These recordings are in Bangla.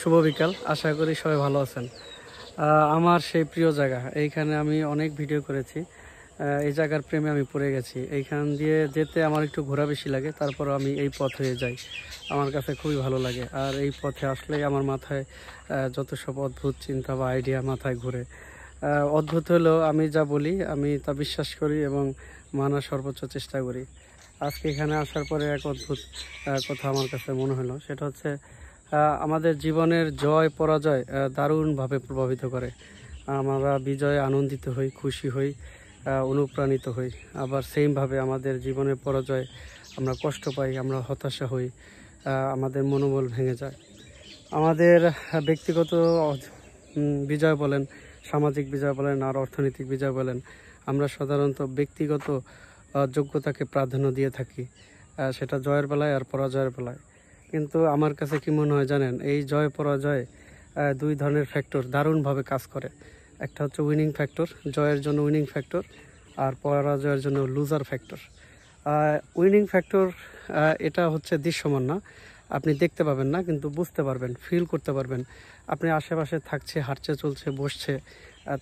শুভ বিকাল। আশা করি সবাই ভালো আছেন। আমার সেই প্রিয় জায়গা, এইখানে আমি অনেক ভিডিও করেছি। এই জায়গার প্রেমে আমি পড়ে গেছি। এইখান দিয়ে যেতে আমার একটু ঘোরা বেশি লাগে, তারপর আমি এই পথ হয়ে যাই। আমার কাছে খুবই ভালো লাগে। আর এই পথে আসলেই আমার মাথায় যত সব অদ্ভুত চিন্তা বা আইডিয়া মাথায় ঘুরে। অদ্ভুত হলেও আমি যা বলি আমি তা বিশ্বাস করি এবং মানার সর্বোচ্চ চেষ্টা করি। আজকে এখানে আসার পরে এক অদ্ভুত কথা আমার কাছে মনে হলো, সেটা হচ্ছে আমাদের জীবনের জয় পরাজয় দারুণভাবে প্রভাবিত করে। আমরা বিজয়ে আনন্দিত হই, খুশি হই, অনুপ্রাণিত হই। আবার সেমভাবে আমাদের জীবনের পরাজয় আমরা কষ্ট পাই, আমরা হতাশা হই, আমাদের মনোবল ভেঙে যায়। আমাদের ব্যক্তিগত বিজয় বলেন, সামাজিক বিজয় বলেন, আর অর্থনৈতিক বিজয় বলেন, আমরা সাধারণত ব্যক্তিগত যোগ্যতাকে প্রাধান্য দিয়ে থাকি, সেটা জয়ের বেলায় আর পরাজয়ের বেলায়। কিন্তু আমার কাছে কি মনে হয় জানেন, এই জয় পরাজয় দুই ধরনের ফ্যাক্টর দারুণভাবে কাজ করে। একটা হচ্ছে উইনিং ফ্যাক্টর, জয়ের জন্য উইনিং ফ্যাক্টর, আর পরাজয়ের জন্য লুজার ফ্যাক্টর। উইনিং ফ্যাক্টর এটা হচ্ছে দৃশ্যমান না, আপনি দেখতে পাবেন না, কিন্তু বুঝতে পারবেন, ফিল করতে পারবেন। আপনি আশেপাশে থাকছে, হাঁটছে, চলছে, বসছে,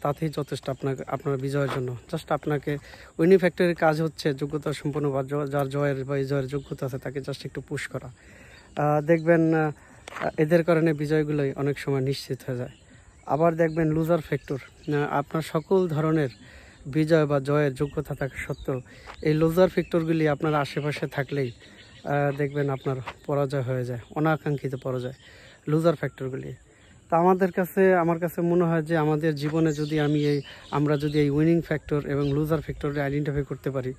তাতেই যথেষ্ট আপনার বিজয়ের জন্য। জাস্ট আপনাকে উইনিং ফ্যাক্টরের কাজ হচ্ছে যোগ্যতা সম্পন্ন বা যার জয়ের বা এই জয়ের যোগ্যতা আছে তাকে জাস্ট একটু পুশ করা। দেখবেন এদের কারণে বিজয়গুলোই অনেক সময় নিশ্চিত হয়ে যায়। আবার দেখবেন লুজার ফ্যাক্টর, আপনার সকল ধরনের বিজয় বা জয়ের যোগ্যতা থাকা সত্ত্বেও এই লুজার ফ্যাক্টরগুলি আপনার আশেপাশে থাকলেই দেখবেন আপনার পরাজয় হয়ে যায়, অনাকাঙ্ক্ষিত পরাজয়, লুজার ফ্যাক্টরগুলি। তা আমার কাছে মনে হয় যে আমাদের জীবনে যদি আমরা যদি এই উইনিং ফ্যাক্টর এবং লুজার ফ্যাক্টরকে আইডেন্টিফাই করতে পারি,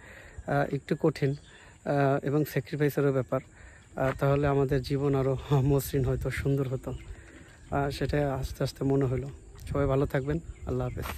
একটু কঠিন এবং স্যাক্রিফাইসেরও ব্যাপার, তাহলে আমাদের জীবন আরও মসৃণ হতো, সুন্দর হতো। সেটা আস্তে আস্তে মনে হলো। সবাই ভালো থাকবেন। আল্লাহ হাফেজ।